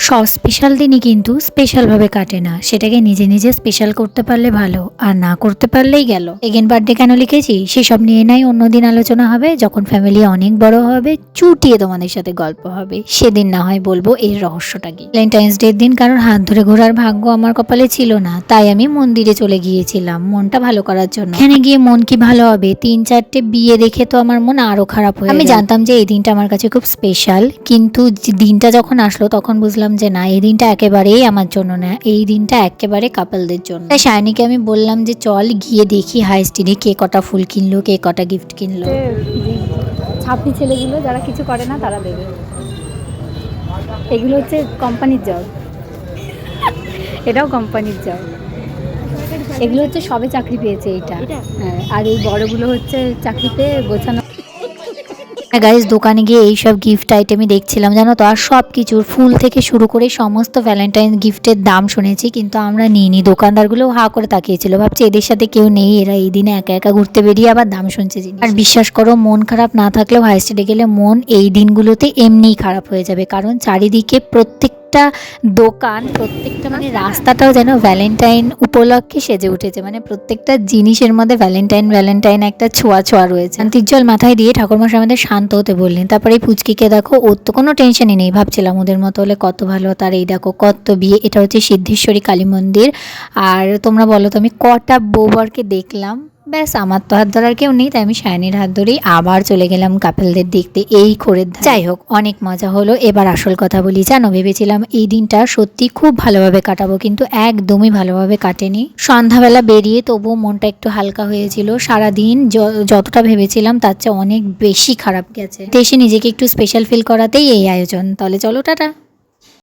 সব স্পেশাল দিনই কিন্তু স্পেশালভাবে কাটে না, সেটাকে নিজে নিজে স্পেশাল করতে পারলে ভালো, আর না করতে পারলেই গেল। সেকেন্ড বার্থডে কেন লিখেছি সেসব নিয়ে নাই অন্যদিন আলোচনা হবে, যখন ফ্যামিলি অনেক বড় হবে, চুটিয়ে তোমাদের সাথে গল্প হবে, সেদিন না হয় বলবো এর রহস্যটা কি। ভ্যালেন্টাইন্স ডের দিন কারোর হাত ধরে ঘোরার ভাগ্য আমার কপালে ছিল না, তাই আমি মন্দিরে চলে গিয়েছিলাম মনটা ভালো করার জন্য। এখানে গিয়ে মন কি ভালো হবে, 3-4টে বিয়ে দেখে তো আমার মন আরো খারাপ হয়ে আমি জানতাম যে এই দিনটা আমার কাছে খুব স্পেশাল, কিন্তু দিনটা যখন আসলো তখন বুঝলাম যে না, এই দিনটা একেবারেই আমার জন্য না, এই দিনটা একেবারে কাপলদের জন্য। তাই শায়নিকে আমি বললাম যে চল গিয়ে দেখি হাই স্টিডে কে কটা ফুল কিনলো, কে কটা গিফট কিনলো। ছাত্রী ছেলেগুলো যারা কিছু করে না তারা দেবে। এগুলো হচ্ছে কোম্পানির জব, এটাও কোম্পানির জব। এগুলো হচ্ছে সবে চাকরি পেয়েছে এইটা, হ্যাঁ। আর এই বড়গুলো হচ্ছে চাকরি পেয়ে গোছানো। গাইজ দোকানে গিয়ে এইসব গিফট আইটেমই দেখছিলাম জানো তো, আর সব কিছুর ফুল থেকে শুরু করে সমস্ত ভ্যালেন্টাইন গিফটের দাম শুনেছি, কিন্তু আমরা নিইনি। দোকানদারগুলো হা করে তাকিয়েছিল, ভাবছি এদের সাথে কেউ নেই, এরা এই দিনে একা একা ঘুরতে বেরিয়ে আবার দাম শুনছে জিনিস। আর বিশ্বাস করো, মন খারাপ না থাকলেও হাই স্ট্রিটে গেলে মন এই দিনগুলোতে এমনিই খারাপ হয়ে যাবে, কারণ চারিদিকে প্রত্যেকটা দোকান, প্রত্যেকটা মানে রাস্তাটাও যেন ভ্যালেন্টাইন উপলক্ষে সেজে উঠেছে, মানে প্রত্যেকটা জিনিসের মধ্যে ভ্যালেন্টাইন একটা ছোঁয়া ছোঁয়া রয়েছে। শান্তির জল মাথায় দিয়ে ঠাকুরমশাই আমাদের শান্ত হতে বললেন। তারপরে এই পুচকিকে দেখো, ওর তো কোনো টেনশনই নেই, ভাবছিলাম ওদের মতো হলে কত ভালো। তার এই দেখো কত বিয়ে। এটা হচ্ছে সিদ্ধেশ্বরী কালী মন্দির। আর তোমরা বলো তো আমি কটা বউবরকে দেখলাম। ব্যাস, আমার তো হাত ধরার কেউ নেই, তাই আমি শায়নির হাত ধরেই আবার চলে গেলাম কাপেলদের দেখতে এই খোরের ধারে। যাই হোক, অনেক মজা হলো। এবার আসল কথা বলি, জানো ভেবেছিলাম এই দিনটা সত্যি খুব ভালোভাবে কাটাবো, কিন্তু একদমই ভালোভাবে কাটেনি। সন্ধ্যাবেলা বেরিয়ে তবুও মনটা একটু হালকা হয়েছিল। সারাদিন যতটা ভেবেছিলাম তার চেয়ে অনেক বেশি খারাপ গেছে। দেশে নিজেকে একটু স্পেশাল ফিল করাতেই এই আয়োজন। তাহলে চলো টাটা।